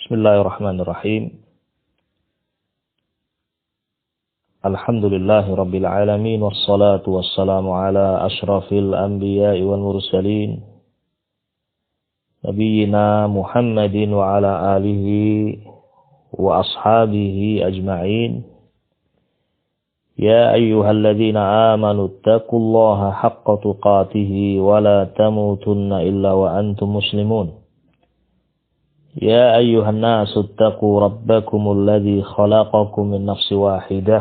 Bismillahirrahmanirrahim. Alhamdulillahi Rabbil Alamin. Wassalatu wassalamu ala ashrafil anbiya'i wal mursalin. Nabiyyina Muhammadin wa ala alihi wa ashabihi ajma'in. Ya ayyuhalladzina amanu taqullaha haqqa tuqatihi wa la tamutunna illa wa antum muslimun. يا أيها الناس اتقوا ربكم الذي خلقكم من نفس واحدة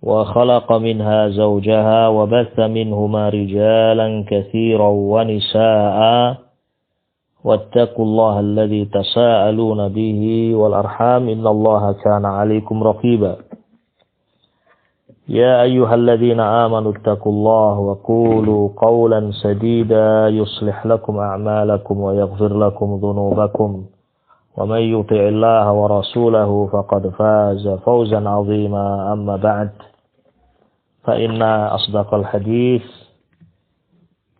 وخلق منها زوجها وبث منهما رجالا كثيرا ونساء واتقوا الله الذي تساءلون به والأرحام إن الله كان عليكم رقيبا يا أيها الذين آمنوا اتقوا الله وقولوا قولا سديدا يصلح لكم أعمالكم ويغفر لكم ذنوبكم ومن يطع الله ورسوله فقد فاز فوزا عظيما أما بعد فإن أصدق الحديث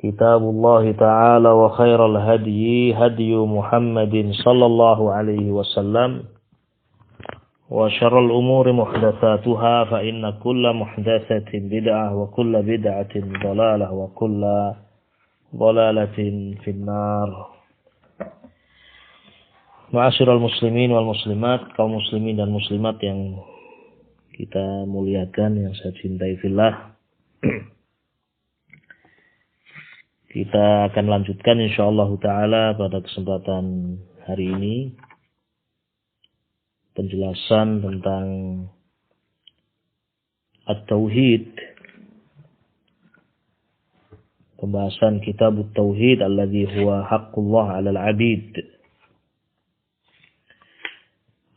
كتاب الله تعالى وخير الهدي هدي محمد صلى الله عليه وسلم وشر الأمور محدثاتها فإن كل محدثة بدعة وكل بدعة ضلالة وكل ضلالة في النار. Ma'asyiral muslimin wal muslimat, kaum muslimin dan muslimat yang kita muliakan, yang saya cintai fillah. Kita akan lanjutkan insyaallah taala pada kesempatan hari ini penjelasan tentang At-Tauhid, pembahasan kitab At-Tauhid alladzi huwa haqqullah 'alal 'abid.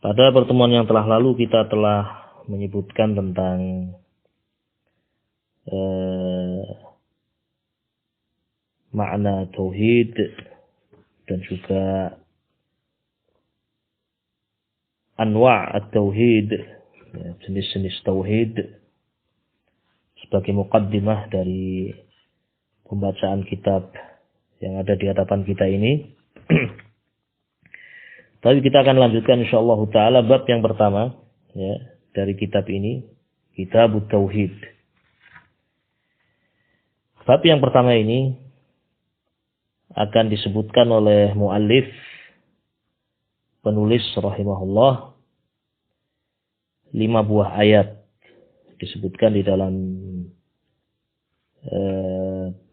Pada pertemuan yang telah lalu kita telah menyebutkan tentang makna tauhid dan juga anwa' at-tauhid, jenis-jenis tauhid, sebagai muqaddimah dari pembacaan kitab yang ada di hadapan kita ini. Tapi kita akan lanjutkan insyaallah taala bab yang pertama ya dari kitab ini, Kitab Tauhid. Bab yang pertama ini akan disebutkan oleh muallif, penulis rahimahullah, 5 buah ayat disebutkan di dalam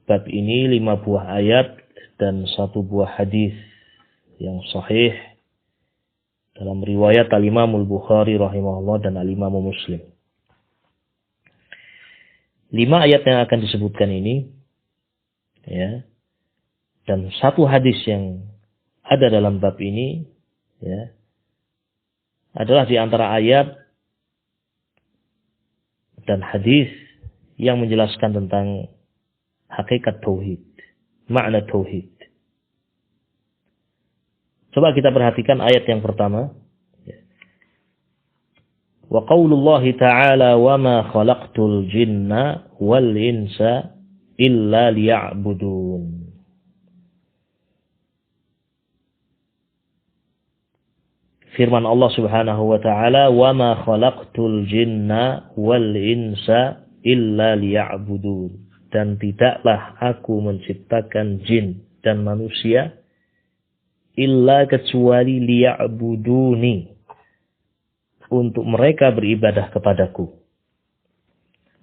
bab ini, 5 buah ayat dan 1 buah hadis yang sahih dalam riwayat Al-Imam Al-Bukhari rahimahullah dan Al-Imam Muslim. 5 ayat yang akan disebutkan ini ya, dan 1 hadis yang ada dalam bab ini ya, adalah di antara ayat dan hadis yang menjelaskan tentang hakikat tauhid, makna tauhid. Coba kita perhatikan ayat yang pertama. Wa qaulullahi ta'ala wa ma khalaqtul jinna wal insa illa liya'budun. Firman Allah Subhanahu wa taala, "Wa ma khalaqtul jinna wal insa illa liya'budun." Dan tidaklah aku menciptakan jin dan manusia illa kecuali liya'buduni, untuk mereka beribadah kepadaku.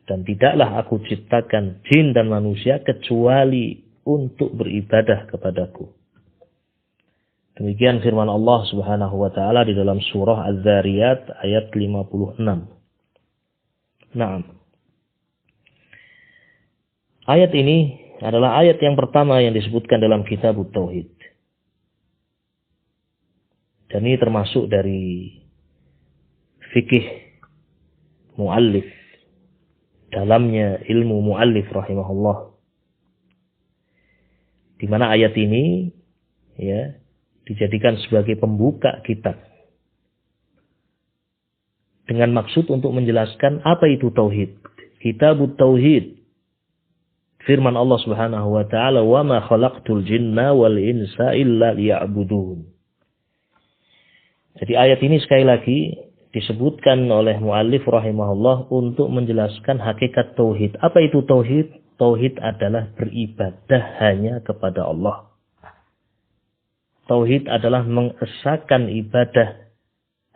Dan tidaklah aku ciptakan jin dan manusia kecuali untuk beribadah kepadaku. Demikian firman Allah Subhanahu wa taala di dalam surah Az-Zariyat ayat 56. Naam. Ayat ini adalah ayat yang pertama yang disebutkan dalam kitab Tauhid. Dan ini termasuk dari fikih muallif, dalamnya ilmu muallif rahimahullah. Di mana ayat ini ya dijadikan sebagai pembuka kitab dengan maksud untuk menjelaskan apa itu tauhid. Kitab Tauhid. Firman Allah Subhanahu wa taala, "Wa ma khalaqtul jinna wal insa illa liya'budun." Jadi ayat ini sekali lagi disebutkan oleh muallif rahimahullah untuk menjelaskan hakikat tauhid. Apa itu tauhid? Tauhid adalah beribadah hanya kepada Allah. Tauhid adalah mengesahkan ibadah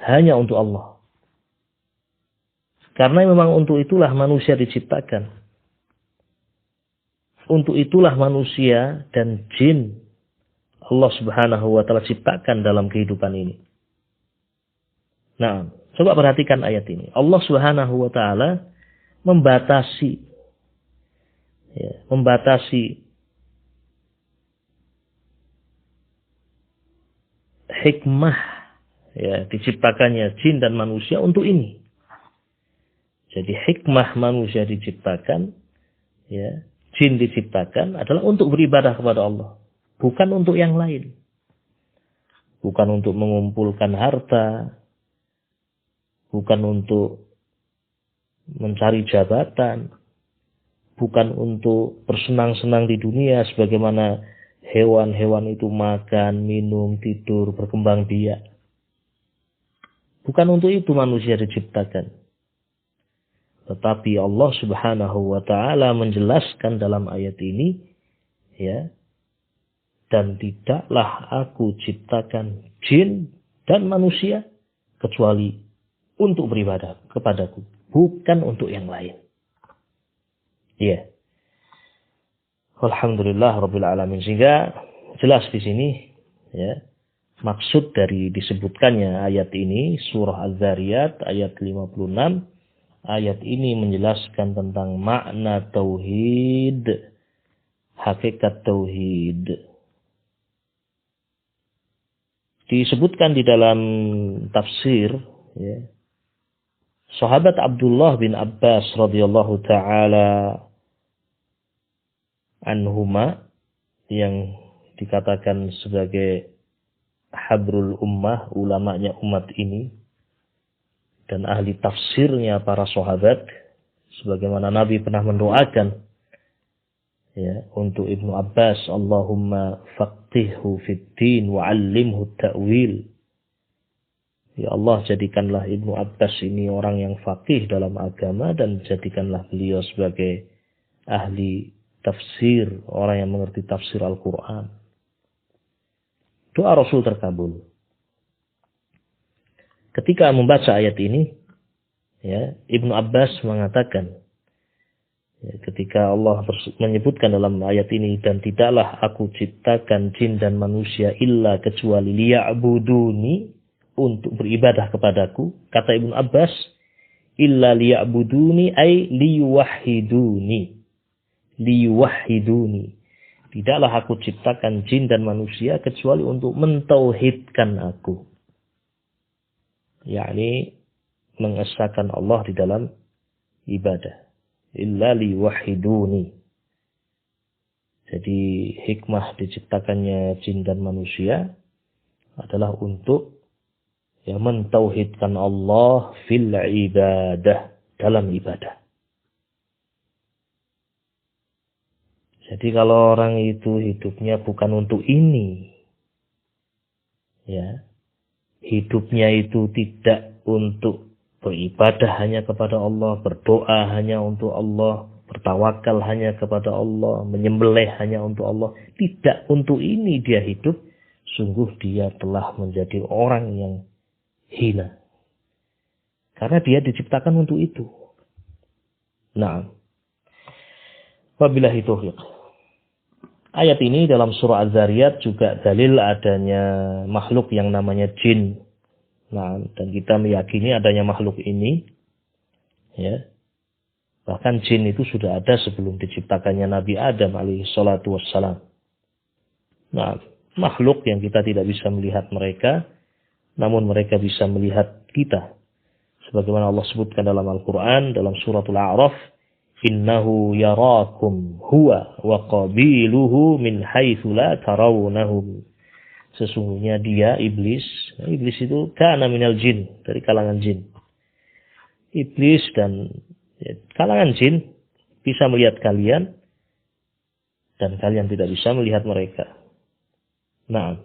hanya untuk Allah. Karena memang untuk itulah manusia diciptakan. Untuk itulah manusia dan jin Allah Subhanahu wa taala ciptakan dalam kehidupan ini. Nah, coba perhatikan ayat ini. Allah Subhanahu wa taala membatasi hikmah diciptakannya jin dan manusia untuk ini. Jadi hikmah manusia diciptakan, jin diciptakan adalah untuk beribadah kepada Allah, bukan untuk yang lain. Bukan untuk mengumpulkan harta, bukan untuk mencari jabatan, bukan untuk bersenang-senang di dunia sebagaimana hewan-hewan itu makan, minum, tidur, berkembang biak. Bukan untuk itu manusia diciptakan. Tetapi Allah Subhanahu wa taala menjelaskan dalam ayat ini, dan tidaklah aku ciptakan jin dan manusia kecuali untuk beribadah kepadaku, bukan untuk yang lain. Alhamdulillah rabbil alamin. Sehingga jelas di sini maksud dari disebutkannya ayat ini surah Az-Zariyat ayat 56. Ayat ini menjelaskan tentang makna tauhid, hakikat tauhid. Disebutkan di dalam tafsir, sahabat Abdullah bin Abbas radhiyallahu taala anhuma, yang dikatakan sebagai habrul ummah, ulamanya umat ini, dan ahli tafsirnya para sahabat, sebagaimana Nabi pernah mendoakan untuk Ibnu Abbas, Allahumma faqihhu fid-din wa 'allimhu ta'wil. Ya Allah, jadikanlah Ibnu Abbas ini orang yang faqih dalam agama, dan jadikanlah beliau sebagai ahli tafsir, orang yang mengerti tafsir Al-Quran. Doa Rasul terkabul. Ketika membaca ayat ini, Ibnu Abbas mengatakan, ketika Allah menyebutkan dalam ayat ini, dan tidaklah aku ciptakan jin dan manusia illa kecuali liya'buduni, untuk beribadah kepadaku. Kata Ibnu Abbas, illa liya'buduni ay liyuwahhiduni. Liyuwahhiduni. Tidaklah aku ciptakan jin dan manusia kecuali untuk mentauhidkan aku. Yakni mengesahkan Allah di dalam ibadah. Illa liwahiduni. Jadi hikmah diciptakannya jin dan manusia adalah untuk mentauhidkan Allah fil ibadah, dalam ibadah. Jadi kalau orang itu hidupnya bukan untuk ini, hidupnya itu tidak untuk beribadah hanya kepada Allah, berdoa hanya untuk Allah, bertawakal hanya kepada Allah, menyembelih hanya untuk Allah. Tidak untuk ini dia hidup, sungguh dia telah menjadi orang yang hina. Karena dia diciptakan untuk itu. Nah, wabillahi taufiq. Ayat ini dalam surah Az-Zariyat juga dalil adanya makhluk yang namanya jin. Nah, dan kita meyakini adanya makhluk ini, bahkan jin itu sudah ada sebelum diciptakannya Nabi Adam alaihi salatu wassalam. Nah, makhluk yang kita tidak bisa melihat mereka, namun mereka bisa melihat kita. Sebagaimana Allah sebutkan dalam Al-Quran, dalam suratul A'raf, innahu yarakum huwa wa qabiluhu min haitsu la tarawnahum. Sesungguhnya dia iblis itu kana minal jin, dari kalangan jin. Iblis dan kalangan jin bisa melihat kalian dan kalian tidak bisa melihat mereka. Nah,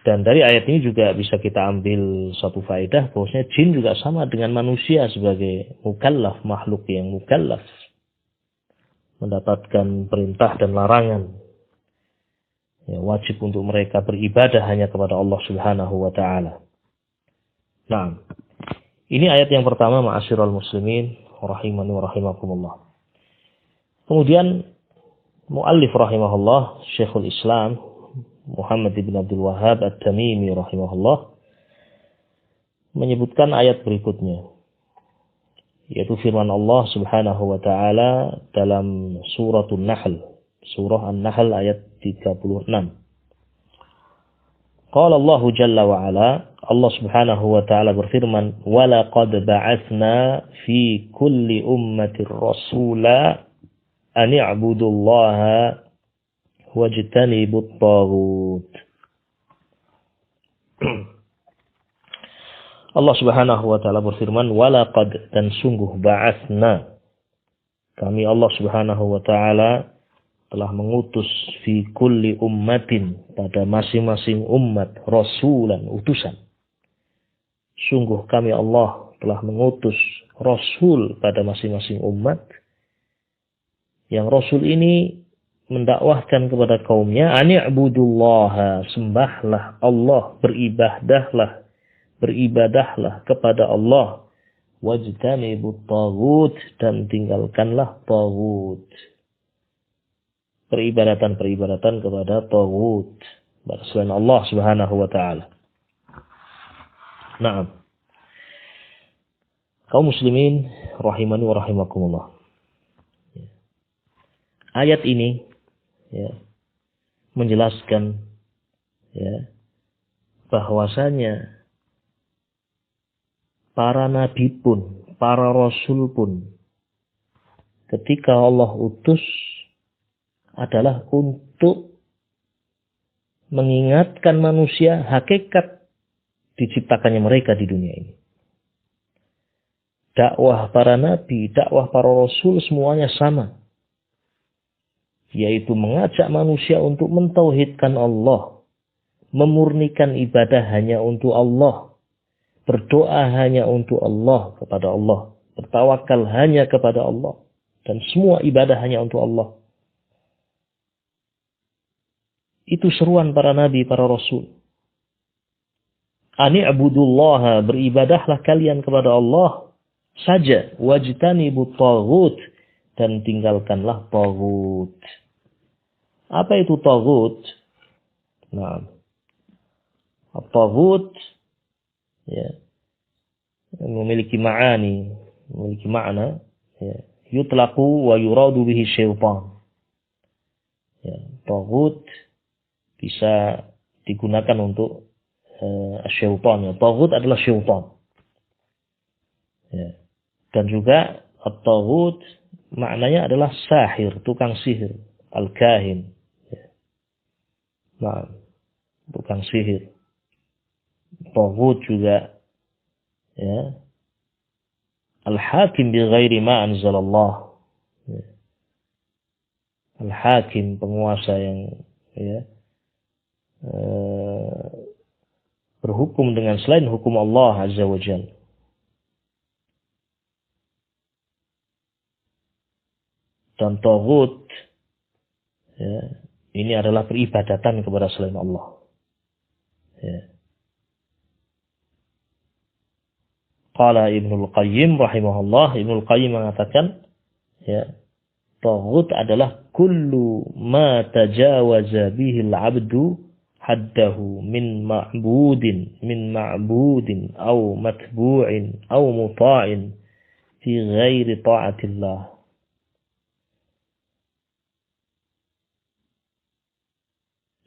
Dan dari ayat ini juga bisa kita ambil satu faedah bahwasanya jin juga sama dengan manusia sebagai mukallaf, makhluk yang mukallaf, mendapatkan perintah dan larangan. Ya, wajib untuk mereka beribadah hanya kepada Allah Subhanahu wa taala. Nah, ini ayat yang pertama, ma'asyiral muslimin rahimani wa rahimakumullah. Kemudian muallif rahimahullah, Syekhul Islam Muhammad ibn Abdul Wahhab At-Tamimi rahimahullah menyebutkan ayat berikutnya, yaitu firman Allah Subhanahu wa taala dalam suratul Nahl, surah An-Nahl ayat 36. Qala Allah Jalla wa Ala, Allah Subhanahu wa taala berfirman, "Wa laqad ba'atsna fi kulli ummatin rasula an i'budullaha wajtanibut taghut." Allah Subhanahu wa taala berfirman, "Wa laqad," dan sungguh, ba'atsna, kami Allah Subhanahu wa taala telah mengutus fi kulli ummatin, pada masing-masing umat, rasulan, utusan. Sungguh kami Allah telah mengutus rasul pada masing-masing umat, yang rasul ini mendakwahkan kepada kaumnya, ani'budullaha, sembahlah Allah, beribadahlah kepada Allah, wajtanibut taghut, dan tinggalkanlah taghut, peribadatan kepada taghut, selain Allah Subhanahu wa taala. Naam. Kaum muslimin rahimani wa rahimakumullah. Ayat ini menjelaskan bahwasanya para nabi pun, para rasul pun, ketika Allah utus adalah untuk mengingatkan manusia hakikat diciptakannya mereka di dunia ini. Dakwah para nabi, dakwah para rasul semuanya sama, yaitu mengajak manusia untuk mentauhidkan Allah, memurnikan ibadah hanya untuk Allah, berdoa hanya untuk Allah, kepada Allah, bertawakal hanya kepada Allah, dan semua ibadah hanya untuk Allah. Itu seruan para nabi, para rasul. Ani'budullaha, beribadahlah kalian kepada Allah saja, wajtanibut taghut, dan tinggalkanlah taghut. Apa itu taghut? Nah, taghut memiliki ma'ani, memiliki makna, yutlaqu wa yuradu bihi syaitan. Taghut bisa digunakan untuk syaitan. Taghut adalah syaitan. Dan juga at-taghut maknanya adalah sahir, tukang sihir, al-kahin. Nah, tukang sihir. Taghut juga al-hakim bi ghairi ma anzalallah. Al-hakim, penguasa yang berhukum dengan selain hukum Allah Azza wa Jalla. Dan taghut ini adalah peribadatan kepada selain Allah. Qala Ibnul Qayyim rahimahullah, Ibnul Qayyim mengatakan, taghut adalah kullu ma tajawaza bihi al-'abdu haddahu min ma'budin aw matbu'in aw muta'in fi ghairi ta'atillah.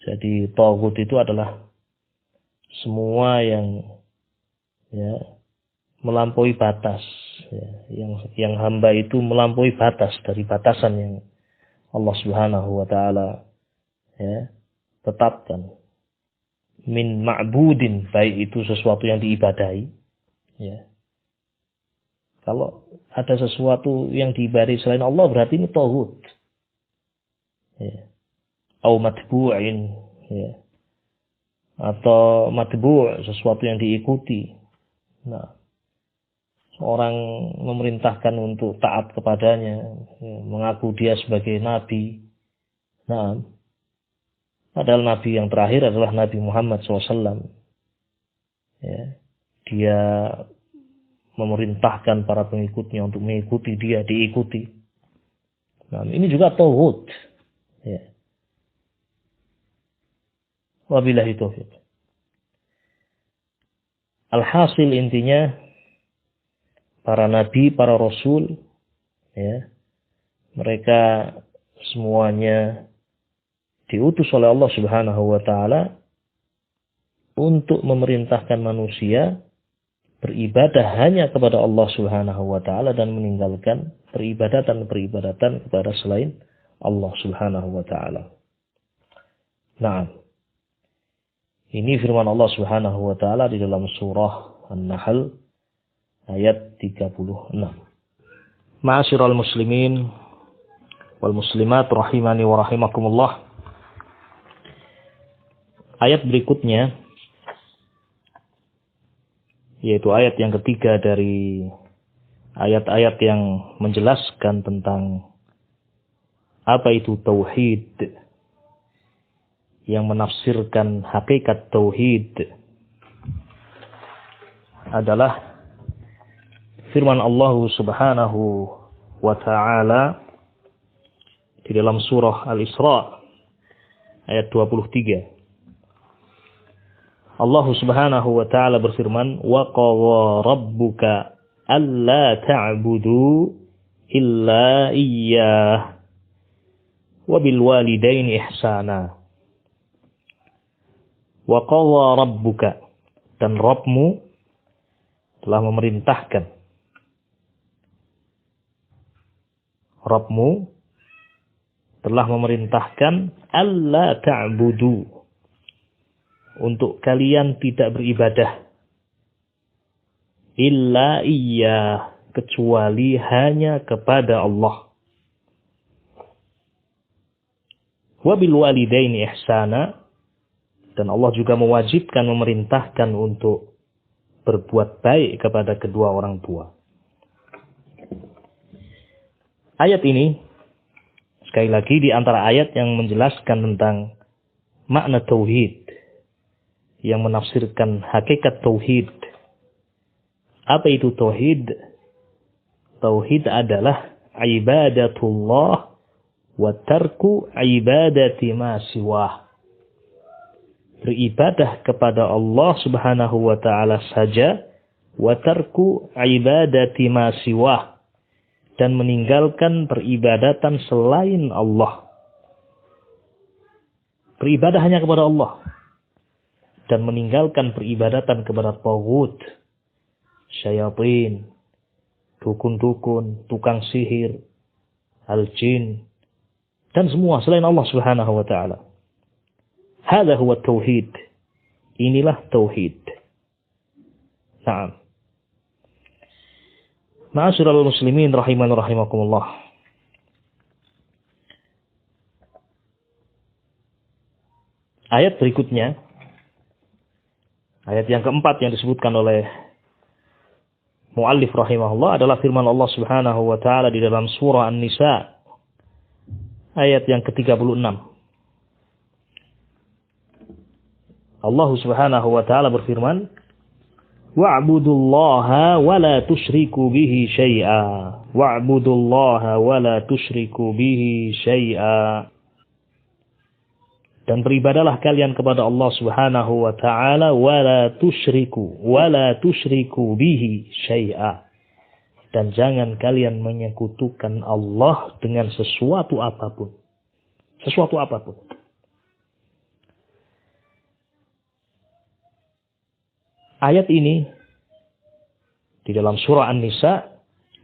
Jadi taghut itu adalah semua yang melampaui batas, yang hamba itu melampaui batas dari batasan yang Allah Subhanahu wa taala tetapkan. Min ma'budin, baik itu sesuatu yang diibadahi. Kalau ada sesuatu yang diibadahi selain Allah, berarti ini taghut. Au matbu'in, atau matbu', sesuatu yang diikuti. Nah, seorang memerintahkan untuk taat kepadanya, mengaku dia sebagai nabi. Nah, padahal nabi yang terakhir adalah Nabi Muhammad SAW. Ya, dia memerintahkan para pengikutnya untuk mengikuti dia, diikuti. Nah, ini juga tauhid. Ya. Wabillahi taufiq. Alhasil intinya, para nabi, para rasul, ya, mereka semuanya diutus oleh Allah Subhanahu wa taala untuk memerintahkan manusia beribadah hanya kepada Allah Subhanahu wa taala dan meninggalkan peribadatan-peribadatan kepada selain Allah Subhanahu wa taala. Nah, ini firman Allah Subhanahu wa taala di dalam surah An-Nahl ayat 36. Ma'asyiral muslimin wal muslimat rahimani wa rahimakumullah. Ayat berikutnya, yaitu ayat yang ketiga dari ayat-ayat yang menjelaskan tentang apa itu tauhid, yang menafsirkan hakikat tauhid, adalah firman Allah Subhanahu wa taala di dalam surah Al-Isra ayat 23. Allah Subhanahu wa taala berfirman, "Wa qadha rabbuka alla ta'budu illa iyyah wa bil walidaini ihsana." Wa qadha rabbuka, dan Rabbmu telah memerintahkan. Rabbmu telah memerintahkan alla ta'budu, untuk kalian tidak beribadah, illa iya, kecuali hanya kepada Allah. Wabil walidaini ihsana, dan Allah juga mewajibkan, memerintahkan untuk berbuat baik kepada kedua orang tua. Ayat ini sekali lagi di antara ayat yang menjelaskan tentang makna tauhid, yang menafsirkan hakikat tauhid. Apa itu tauhid? Tauhid adalah ibadatullah wa tarku ibadati ma siwah. Beribadah kepada Allah Subhanahu wa taala saja, wa tarku ibadati ma siwah, dan meninggalkan peribadatan selain Allah. Beribadah hanya kepada Allah dan meninggalkan peribadatan kepada taghut, syayatin, dukun-dukun, tukang sihir, al-jin, dan semua selain Allah Subhanahu wa taala. Hadza huwa tauhid. Inilah tauhid. Naam. Ma'asyiral muslimin rahiman rahimakumullah. Ayat berikutnya, ayat yang keempat yang disebutkan oleh muallif rahimahullah adalah firman Allah Subhanahu wa taala di dalam surah An-Nisa ayat yang ke-36. Allah Subhanahu wa taala berfirman, "Wa'budullaha wa la tusyriku bihi syai'a." Wa'budullaha wa la tusyriku bihi syai'a. Dan beribadalah kalian kepada Allah Subhanahu wa taala wa la tusyriku bihi syai'a. Dan jangan kalian menyekutukan Allah dengan sesuatu apapun. Sesuatu apapun. Ayat ini di dalam surah An-Nisa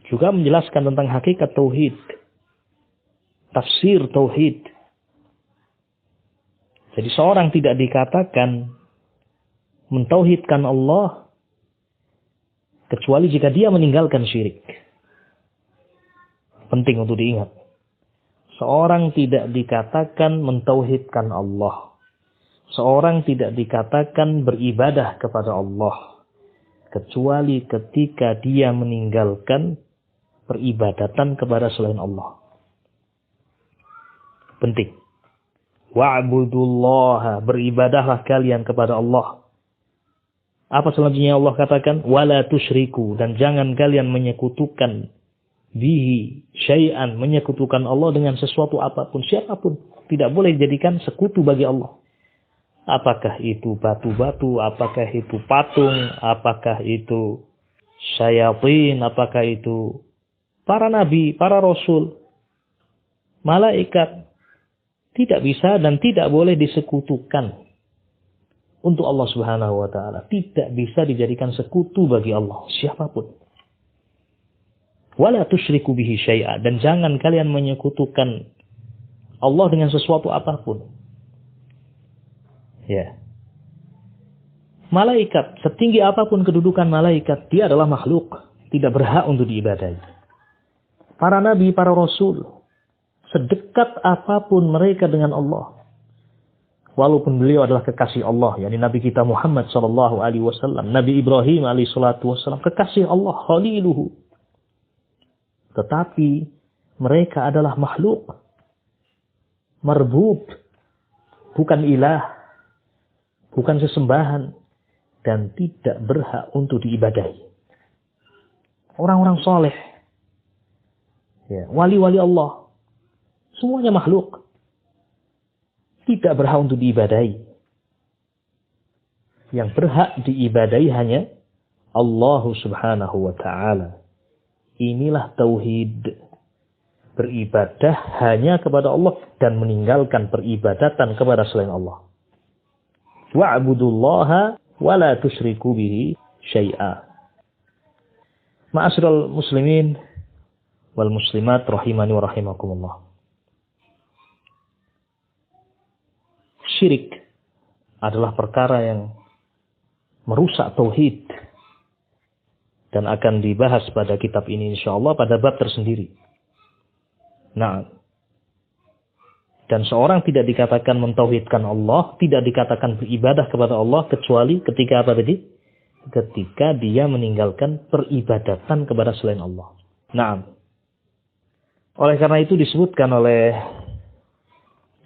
juga menjelaskan tentang hakikat tauhid, tafsir tauhid. Jadi seorang tidak dikatakan mentauhidkan Allah kecuali jika dia meninggalkan syirik. Penting untuk diingat. Seorang tidak dikatakan mentauhidkan Allah. seorang tidak dikatakan beribadah kepada Allah kecuali ketika dia meninggalkan peribadatan kepada selain Allah. Penting. Wa'budullaha, beribadahlah kalian kepada Allah. Apa selanjutnya Allah katakan? Wala tusyriku, dan jangan kalian menyekutukan bihi syai'an, menyekutukan Allah dengan sesuatu apapun, siapapun. Tidak boleh dijadikan sekutu bagi Allah. Apakah itu batu-batu, apakah itu patung, apakah itu syayatin, apakah itu para nabi, para rasul, malaikat. Tidak bisa dan tidak boleh disekutukan untuk Allah Subhanahu wa taala. Tidak bisa dijadikan sekutu bagi Allah siapapun. Wala tusyriku bihi syai'a, dan jangan kalian menyekutukan Allah dengan sesuatu apapun. Ya. Malaikat, setinggi apapun kedudukan malaikat, dia adalah makhluk, tidak berhak untuk diibadahi. Para nabi, para rasul, sedekat apapun mereka dengan Allah, walaupun beliau adalah kekasih Allah, yakni Nabi kita Muhammad sallallahu alaihi wasallam, Nabi Ibrahim alaihi salatu wasallam, kekasih Allah, khaliluhu. Tetapi mereka adalah makhluk, marbub, bukan ilah, bukan sesembahan, dan tidak berhak untuk diibadahi. Orang-orang soleh, ya, wali-wali Allah, semuanya makhluk, tidak berhak untuk diibadahi. Yang berhak diibadahi hanya Allah Subhanahu wa ta'ala. Inilah tauhid. Beribadah hanya kepada Allah dan meninggalkan peribadatan kepada selain Allah. Wa'budullaha wa la tusyriku bihi syai'a. Ma'asyiral muslimin wal muslimat rahimani wa rahimakumullah. Syirik adalah perkara yang merusak tauhid dan akan dibahas pada kitab ini insyaallah pada bab tersendiri. Nah, dan seorang tidak dikatakan mentauhidkan Allah, tidak dikatakan beribadah kepada Allah kecuali ketika apa tadi? Ketika dia meninggalkan peribadatan kepada selain Allah. Nah, oleh karena itu disebutkan oleh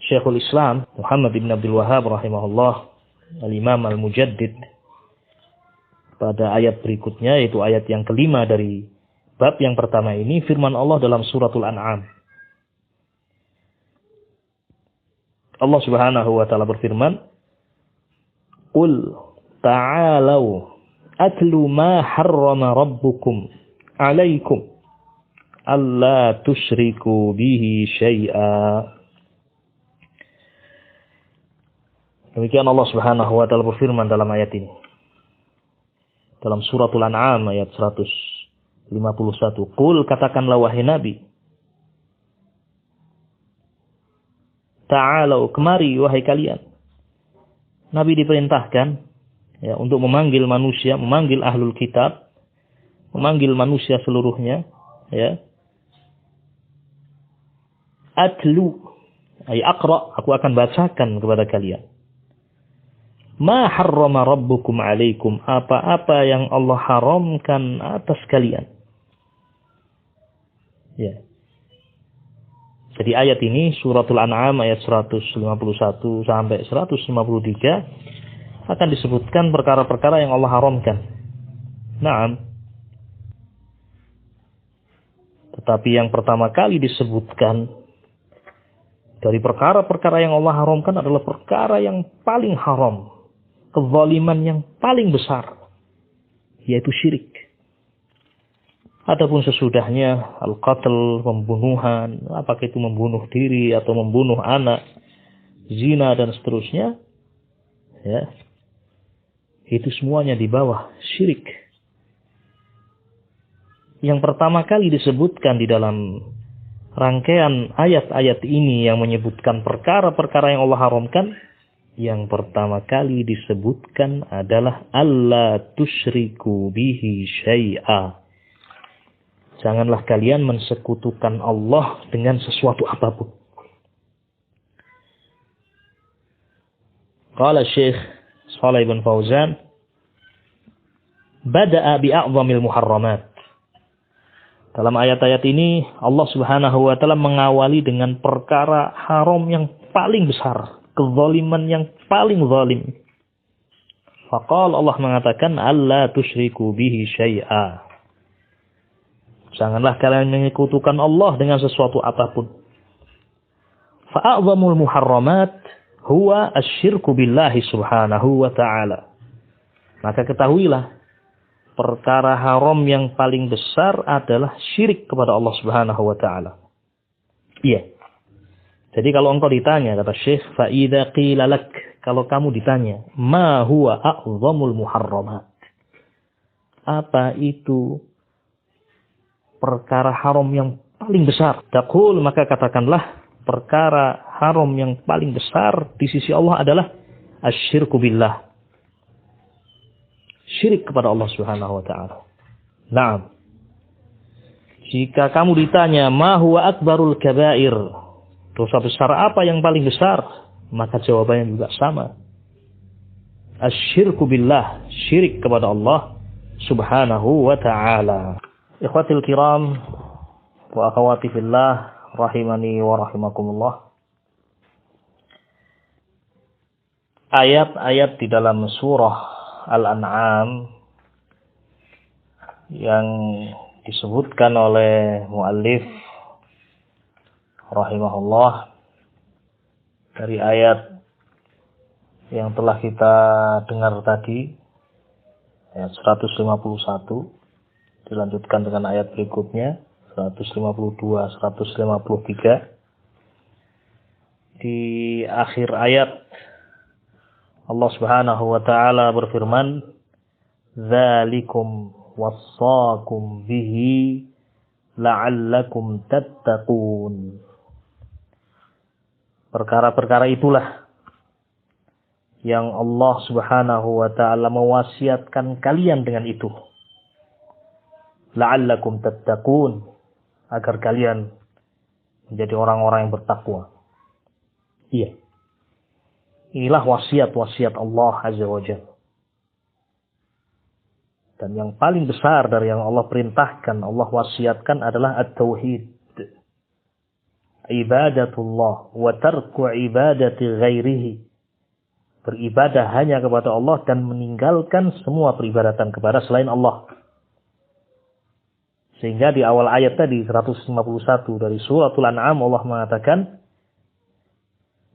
Syekhul Islam Muhammad bin Abdul Wahhab rahimahullah, Al-Imam Al-Mujaddid, pada ayat berikutnya, yaitu ayat yang kelima dari bab yang pertama ini, firman Allah dalam suratul An'am. Allah Subhanahu wa taala berfirman, "Qul ta'alau atlu ma harrama rabbukum 'alaikum alla tusyriku bihi syai'a." Demikian Allah Subhanahu wa taala berfirman dalam ayat ini. Dalam suratul An'am ayat 151. Qul, katakanlah wahai Nabi. Ta'alau, kemari wahai kalian. Nabi diperintahkan ya untuk memanggil manusia, memanggil ahlul kitab, memanggil manusia seluruhnya, ya. Atlu, ay aqra, aku akan bacakan kepada kalian. Ma harrama rabbukum alaikum, apa-apa yang Allah haramkan atas kalian. Ya. Jadi ayat ini suratul An'am ayat 151 sampai 153 akan disebutkan perkara-perkara yang Allah haramkan. Naam. Tetapi yang pertama kali disebutkan dari perkara-perkara yang Allah haramkan adalah perkara yang paling haram, kezaliman yang paling besar, yaitu syirik. Adapun sesudahnya, al-qatl, pembunuhan, apakah itu membunuh diri atau membunuh anak, zina dan seterusnya, ya, itu semuanya di bawah syirik. Yang pertama kali disebutkan di dalam rangkaian ayat-ayat ini yang menyebutkan perkara-perkara yang Allah haramkan, yang pertama kali disebutkan adalah alla tusyriku bihi syai'a. Janganlah kalian mensekutukan Allah dengan sesuatu apapun. Qala Syekh Shalih bin Fauzan, bada'a bi'a'zamil muharramat. Dalam ayat-ayat ini Allah Subhanahu wa taala mengawali dengan perkara haram yang paling besar, kezaliman yang paling zalim. Faqala, Allah mengatakan, alla tusyriku bihi syai'a. Janganlah kalian menyekutukan Allah dengan sesuatu apapun. Fa'a'zamul muharramat huwa asyirku billahi subhanahu wa ta'ala. Maka ketahuilah, perkara haram yang paling besar adalah syirik kepada Allah Subhanahu wa ta'ala. Iya. Jadi kalau engkau ditanya, kata Syekh, fa'idha qila lak, kalau kamu ditanya, ma huwa a'zamul muharramat. Apa itu perkara haram yang paling besar? Taqul, maka katakanlah, perkara haram yang paling besar di sisi Allah adalah asyirku billah. Syirik kepada Allah Subhanahu wa ta'ala. Naam. Jika kamu ditanya, ma huwa akbarul kabair, dosa besar apa yang paling besar? Maka jawabannya juga sama. Asyirku billah, syirik kepada Allah Subhanahu wa ta'ala. Ikhwatil kiram wa akhawati fillah, rahimani wa rahimakumullah. Ayat-ayat di dalam surah Al-An'am yang disebutkan oleh muallif rahimahullah dari ayat yang telah kita dengar tadi, ayat 151, dilanjutkan dengan ayat berikutnya 152, 153. Di akhir ayat Allah Subhanahu wa ta'ala berfirman, dzalikum wassaakum bihi la'allakum tattaqun. Perkara-perkara itulah yang Allah Subhanahu wa ta'ala mewasiatkan kalian dengan itu. La'allakum tattaqun, agar kalian menjadi orang-orang yang bertakwa. Iya. Inilah wasiat-wasiat Allah Azza wa Jalla. Dan yang paling besar dari yang Allah perintahkan, Allah wasiatkan adalah at-tauhid. Ibadatullah wa tarku ibadati ghairihi. Beribadah hanya kepada Allah dan meninggalkan semua peribadatan kepada selain Allah. Sehingga di awal ayat tadi 151 dari suratul An'am Allah mengatakan,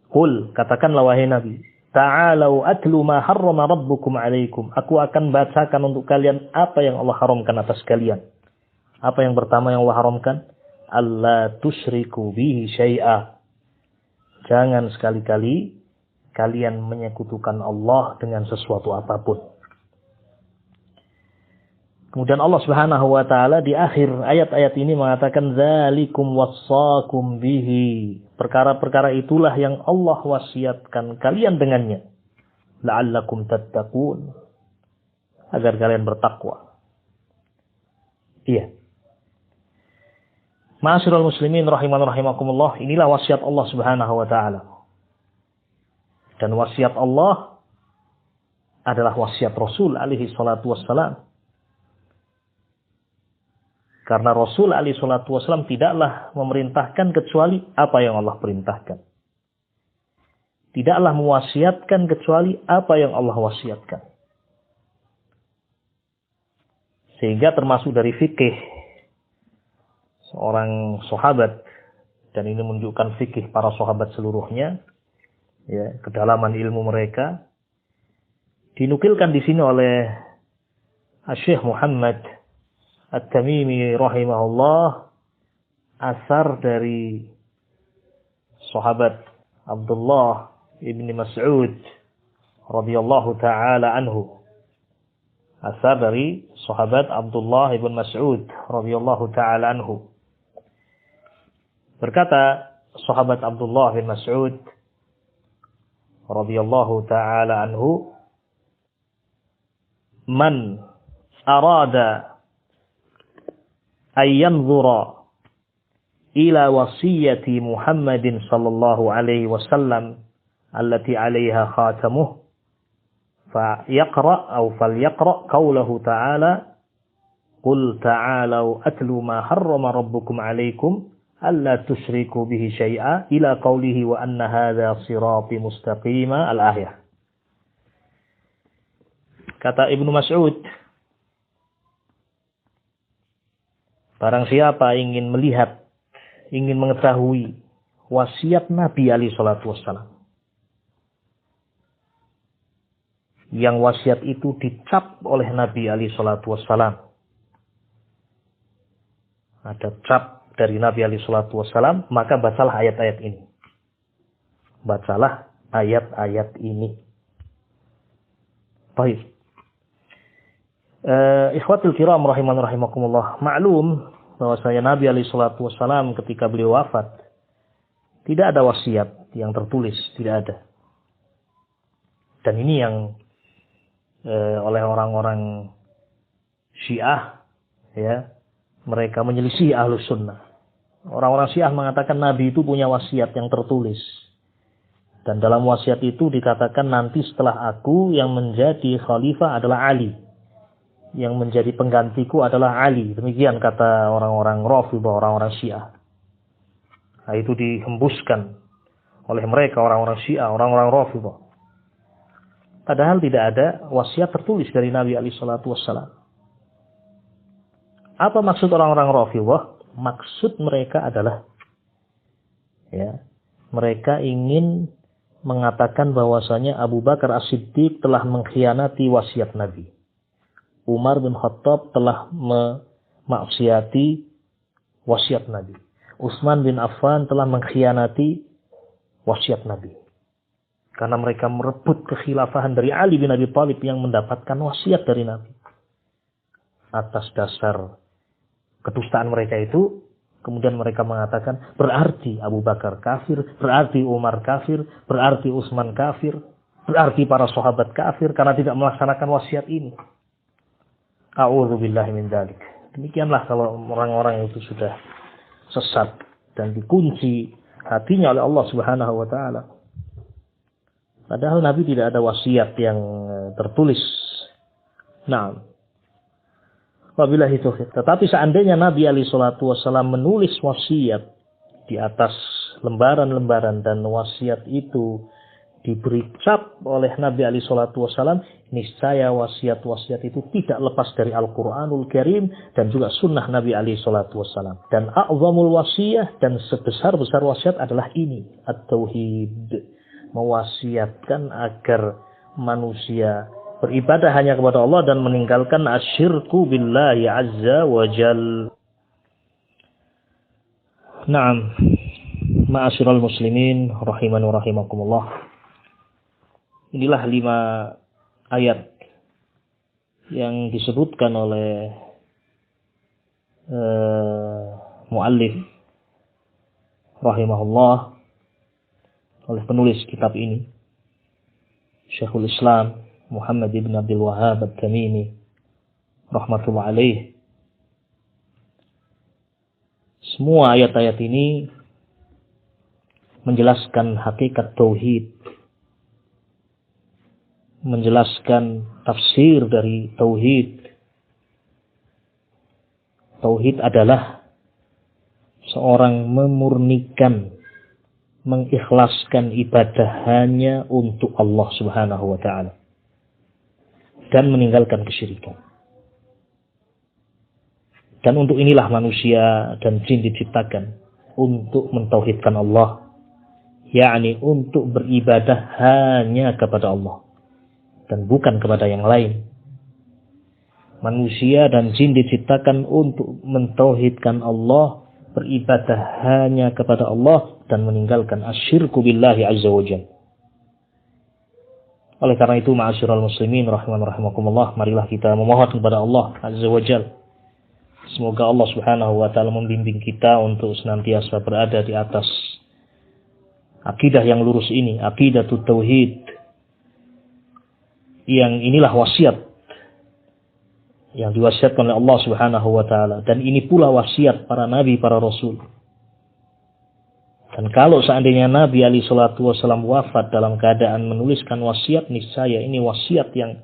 Qul, katakanlah wahai Nabi, ta'alau atlu ma harrama rabbukum alaikum. Aku akan bacakan untuk kalian apa yang Allah haramkan atas kalian. Apa yang pertama yang Allah haramkan? Alla tusyriku bihi syai'a. Jangan sekali-kali kalian menyekutukan Allah dengan sesuatu apapun. Kemudian Allah Subhanahu wa ta'ala di akhir ayat-ayat ini mengatakan, dzalikum wassaakum bihi. Perkara-perkara itulah yang Allah wasiatkan kalian dengannya. La'allakum tattaqun. Agar kalian bertakwa. Iya. Ma'asyiral muslimin rahiman rahimakumullah, inilah wasiat Allah Subhanahu wa ta'ala. Dan wasiat Allah adalah wasiat Rasul alaihi salatu wassalam. Karena Rasul alaihi salatu wassalam tidaklah memerintahkan kecuali apa yang Allah perintahkan. Tidaklah mewasiatkan kecuali apa yang Allah wasiatkan. Sehingga termasuk dari fikih seorang sahabat, dan ini menunjukkan fikih para sahabat seluruhnya, ya, kedalaman ilmu mereka, dinukilkan di sini oleh Syekh Muhammad At-Tamimi rahimahullah, asar dari sahabat Abdullah ibn Mas'ud radhiyallahu ta'ala anhu. Asar dari sahabat Abdullah ibn Mas'ud radhiyallahu ta'ala anhu. Berkata sahabat Abdullah bin Mas'ud radhiyallahu ta'ala anhu, man arada ayyanzura ila wasiyati Muhammadin sallallahu alaihi wasallam allati 'alaiha khatamuh falyaqra qawluhu ta'ala qul ta'alu atlu ma harrama rabbukum 'alaikum alla tusyriku bihi syai'a ila qawlihi wa anna hadha sirati mustaqima al-ayah. Kata Ibnu Mas'ud, barang siapa ingin melihat, ingin mengetahui wasiat Nabi alaihi salatu wassalam, yang wasiat itu dicap oleh Nabi alaihi salatu wassalam, ada cap dari Nabi alaihi salatu wassalam, maka bacalah ayat-ayat ini. Bacalah ayat-ayat ini. Baik. Ikhwatul kiram rahiman rahimakumullah, maklum bahwasanya Nabi alaihi salatu wassalam ketika beliau wafat tidak ada wasiat yang tertulis, tidak ada. Dan ini yang oleh orang-orang Syiah, ya, mereka menyelisih Ahlus Sunnah. Orang-orang Syiah mengatakan Nabi itu punya wasiat yang tertulis. Dan dalam wasiat itu dikatakan nanti setelah aku yang menjadi khalifah adalah Ali. Yang menjadi penggantiku adalah Ali. Demikian kata orang-orang Rafidhah, orang-orang Syiah. Nah, itu dihembuskan oleh mereka, orang-orang Syiah, orang-orang Rafidhah. Padahal tidak ada wasiat tertulis dari Nabi alaihi salatu wassalam. Apa maksud orang-orang Rafidhah? Maksud mereka adalah, ya, mereka ingin mengatakan bahwasanya Abu Bakar As-Siddiq telah mengkhianati wasiat Nabi. Umar bin Khattab telah memaksiati wasiat Nabi. Utsman bin Affan telah mengkhianati wasiat Nabi. Karena mereka merebut kekhilafahan dari Ali bin Abi Thalib yang mendapatkan wasiat dari Nabi. Atas dasar kedustaan mereka itu, kemudian mereka mengatakan berarti Abu Bakar kafir, berarti Umar kafir, berarti Utsman kafir, berarti para sahabat kafir karena tidak melaksanakan wasiat ini. A'udzubillahi min dzalik. Demikianlah kalau orang-orang itu sudah sesat dan dikunci hatinya oleh Allah Subhanahu wa taala. Padahal Nabi tidak ada wasiat yang tertulis. Nah, wabillahi taufiq. Tetapi seandainya Nabi alaihi salatu wasallam menulis wasiat di atas lembaran-lembaran dan wasiat itu diberi cap oleh Nabi alaihi salatu wasallam, niscaya wasiat-wasiat itu tidak lepas dari Al-Qur'anul Karim dan juga sunnah Nabi alaihi salatu wasallam. Dan a'zamul wasiyah dan sebesar-besar wasiat adalah ini, at-tauhid. Mewasiatkan agar manusia beribadah hanya kepada Allah dan meninggalkan asyirku billahi azza wa jal. Naam, ma'asyiral muslimin rahiman wa rahimakumullah. Inilah 5 ayat yang disebutkan oleh muallif rahimahullah, oleh penulis kitab ini, Syekhul Islam Muhammad ibn Abdul Wahhab At-Tamimi rahmatullah alaih. Semua ayat-ayat ini menjelaskan hakikat tauhid, menjelaskan tafsir dari tauhid. Tauhid adalah seorang memurnikan, mengikhlaskan ibadah hanya untuk Allah Subhanahu wa taala dan meninggalkan kesyirikan. Dan untuk inilah manusia dan jin diciptakan, untuk mentauhidkan Allah, yakni untuk beribadah hanya kepada Allah dan bukan kepada yang lain. Manusia dan jin diciptakan untuk mentauhidkan Allah, beribadah hanya kepada Allah dan meninggalkan asyirku billahi azza wa jalla. Oleh karena itu, ma'asyiral muslimin rahiman rahimakumullah, marilah kita memohon kepada Allah azza wa jalla. Semoga Allah Subhanahu wa taala membimbing kita untuk senantiasa berada di atas akidah yang lurus ini, aqidatut tauhid. Yang inilah wasiat yang diwasiatkan oleh Allah Subhanahu wa taala, dan ini pula wasiat para nabi, para rasul. Dan kalau seandainya Nabi alaihi salatu wasallam wafat dalam keadaan menuliskan wasiat, niscaya ini wasiat yang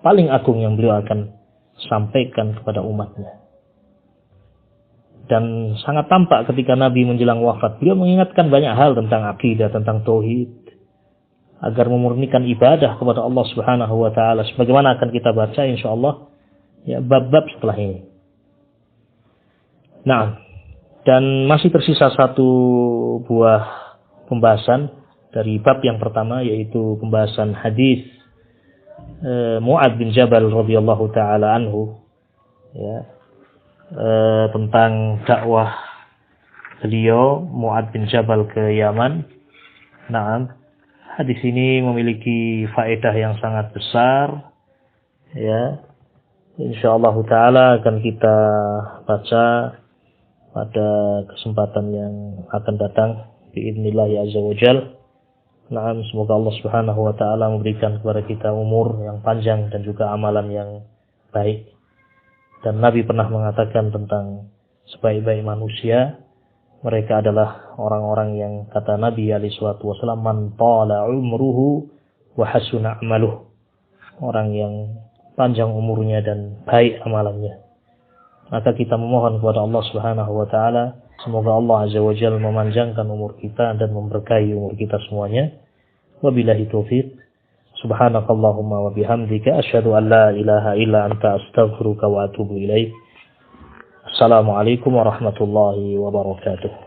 paling agung yang beliau akan sampaikan kepada umatnya. Dan sangat tampak ketika Nabi menjelang wafat, beliau mengingatkan banyak hal tentang akidah, tentang tauhid, agar memurnikan ibadah kepada Allah Subhanahu wa taala, sebagaimana akan kita baca insyaallah ya bab-bab setelah ini. Nah, dan masih tersisa satu buah pembahasan dari bab yang pertama, yaitu pembahasan hadis Mu'adz bin Jabal radhiyallahu taala anhu, ya, tentang dakwah beliau Mu'adz bin Jabal ke Yaman. Nah, hadis ini memiliki faedah yang sangat besar, ya. Insyaallah taala akan kita baca pada kesempatan yang akan datang biidznillah azza wajal. Nah, semoga Allah Subhanahu wa taala memberikan kepada kita umur yang panjang dan juga amalan yang baik. Dan Nabi pernah mengatakan tentang sebaik-baik manusia, mereka adalah orang-orang yang, kata Nabi alaihi salatu wasallam, man tala umruhu wa hasuna amaluh. Orang yang panjang umurnya dan baik amalannya. Maka kita memohon kepada Allah Subhanahu wa taala, semoga Allah azza wajalla memanjangkan umur kita dan memberkahi umur kita semuanya. Wabillahi taufiq. Subhanakallahumma wa bihamdika asyhadu an la ilaha illa anta astaghfiruka wa atubu ilaik. Assalamualaikum warahmatullahi wabarakatuh.